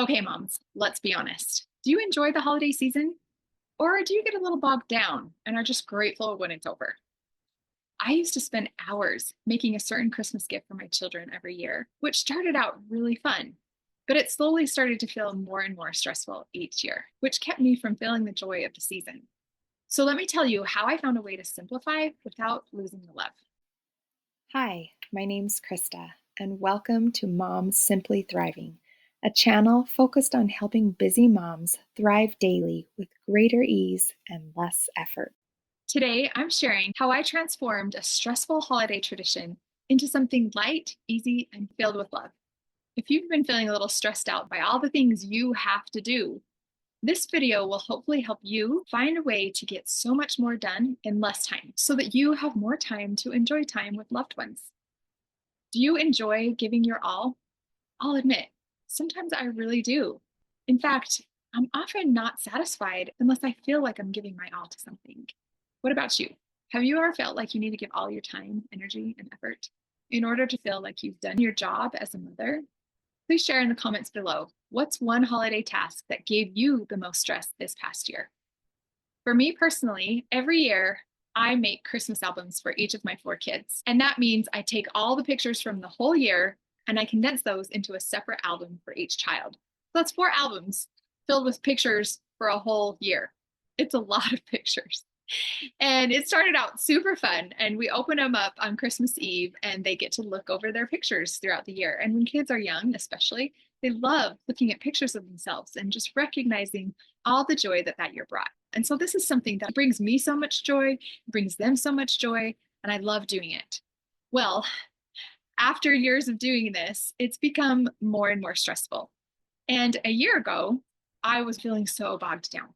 Okay, moms, let's be honest. Do you enjoy the holiday season? Or do you get a little bogged down and are just grateful when it's over? I used to spend hours making a certain Christmas gift for my children every year, which started out really fun. But it slowly started to feel more and more stressful each year, which kept me from feeling the joy of the season. So let me tell you how I found a way to simplify without losing the love. Hi, my name's Krista, and welcome to Moms Simply Thriving, a channel focused on helping busy moms thrive daily with greater ease and less effort. Today, I'm sharing how I transformed a stressful holiday tradition into something light, easy, and filled with love. If you've been feeling a little stressed out by all the things you have to do, this video will hopefully help you find a way to get so much more done in less time so that you have more time to enjoy time with loved ones. Do you enjoy giving your all? I'll admit, sometimes I really do. In fact, I'm often not satisfied unless I feel like I'm giving my all to something. What about you? Have you ever felt like you need to give all your time, energy, and effort in order to feel like you've done your job as a mother? Please share in the comments below. What's one holiday task that gave you the most stress this past year? For me personally, every year I make Christmas albums for each of my four kids. And that means I take all the pictures from the whole year and I condense those into a separate album for each child. So that's four albums filled with pictures for a whole year. It's a lot of pictures. And it started out super fun. And we open them up on Christmas Eve and they get to look over their pictures throughout the year. And when kids are young, especially, they love looking at pictures of themselves and just recognizing all the joy that that year brought. And so this is something that brings me so much joy, brings them so much joy, and I love doing it. Well, after years of doing this, it's become more and more stressful. And a year ago, I was feeling so bogged down.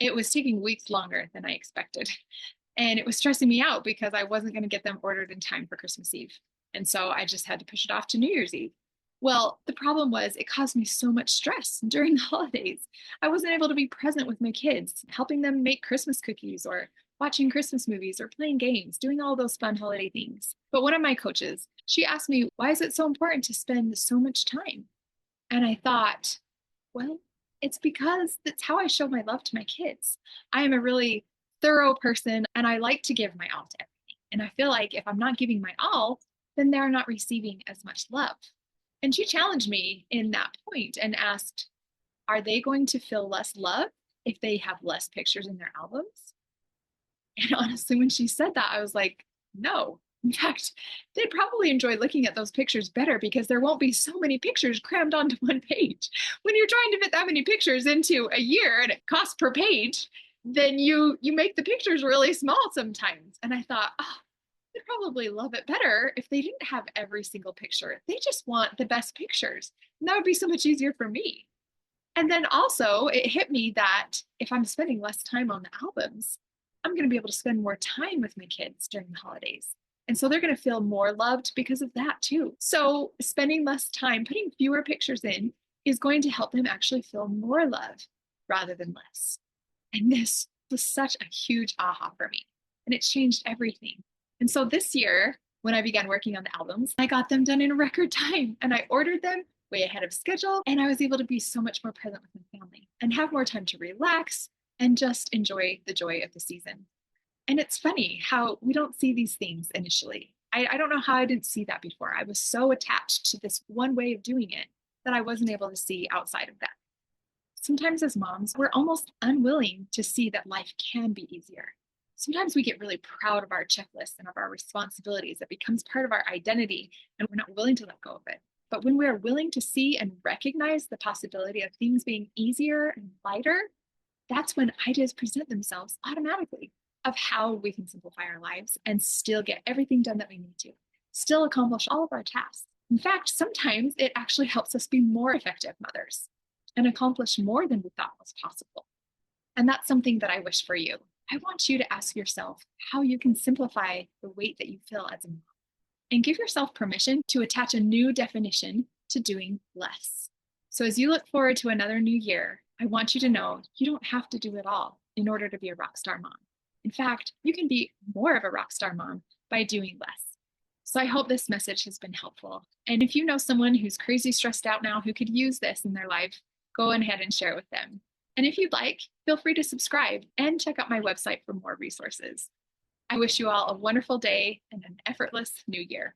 It was taking weeks longer than I expected. And it was stressing me out because I wasn't going to get them ordered in time for Christmas Eve. And so I just had to push it off to New Year's Eve. Well, the problem was it caused me so much stress during the holidays. I wasn't able to be present with my kids, helping them make Christmas cookies or watching Christmas movies or playing games, doing all those fun holiday things. But one of my coaches, she asked me, why is it so important to spend so much time? And I thought, well, it's because that's how I show my love to my kids. I am a really thorough person and I like to give my all to everything. And I feel like if I'm not giving my all, then they're not receiving as much love. And she challenged me in that point and asked, are they going to feel less love if they have less pictures in their albums? And honestly, when she said that, I was like, no. In fact, they'd probably enjoy looking at those pictures better because there won't be so many pictures crammed onto one page. When you're trying to fit that many pictures into a year and it costs per page, then you make the pictures really small sometimes. And I thought, oh, they'd probably love it better if they didn't have every single picture. They just want the best pictures. And that would be so much easier for me. And then also, it hit me that if I'm spending less time on the albums, I'm going to be able to spend more time with my kids during the holidays. And so they're going to feel more loved because of that too. So spending less time, putting fewer pictures in, is going to help them actually feel more love rather than less. And this was such a huge aha for me. And it changed everything. And so this year, when I began working on the albums, I got them done in a record time and I ordered them way ahead of schedule. And I was able to be so much more present with my family and have more time to relax and just enjoy the joy of the season. And it's funny how we don't see these things initially. I don't know how I didn't see that before. I was so attached to this one way of doing it that I wasn't able to see outside of that. Sometimes as moms, we're almost unwilling to see that life can be easier. Sometimes we get really proud of our checklist and of our responsibilities. It becomes part of our identity, and we're not willing to let go of it. But when we're willing to see and recognize the possibility of things being easier and lighter, that's when ideas present themselves automatically of how we can simplify our lives and still get everything done that we need to, still accomplish all of our tasks. In fact, sometimes it actually helps us be more effective mothers and accomplish more than we thought was possible. And that's something that I wish for you. I want you to ask yourself how you can simplify the weight that you feel as a mom and give yourself permission to attach a new definition to doing less. So as you look forward to another new year, I want you to know you don't have to do it all in order to be a rock star mom. In fact, you can be more of a rock star mom by doing less. So I hope this message has been helpful. And if you know someone who's crazy stressed out now who could use this in their life, go ahead and share it with them. And if you'd like, feel free to subscribe and check out my website for more resources. I wish you all a wonderful day and an effortless new year.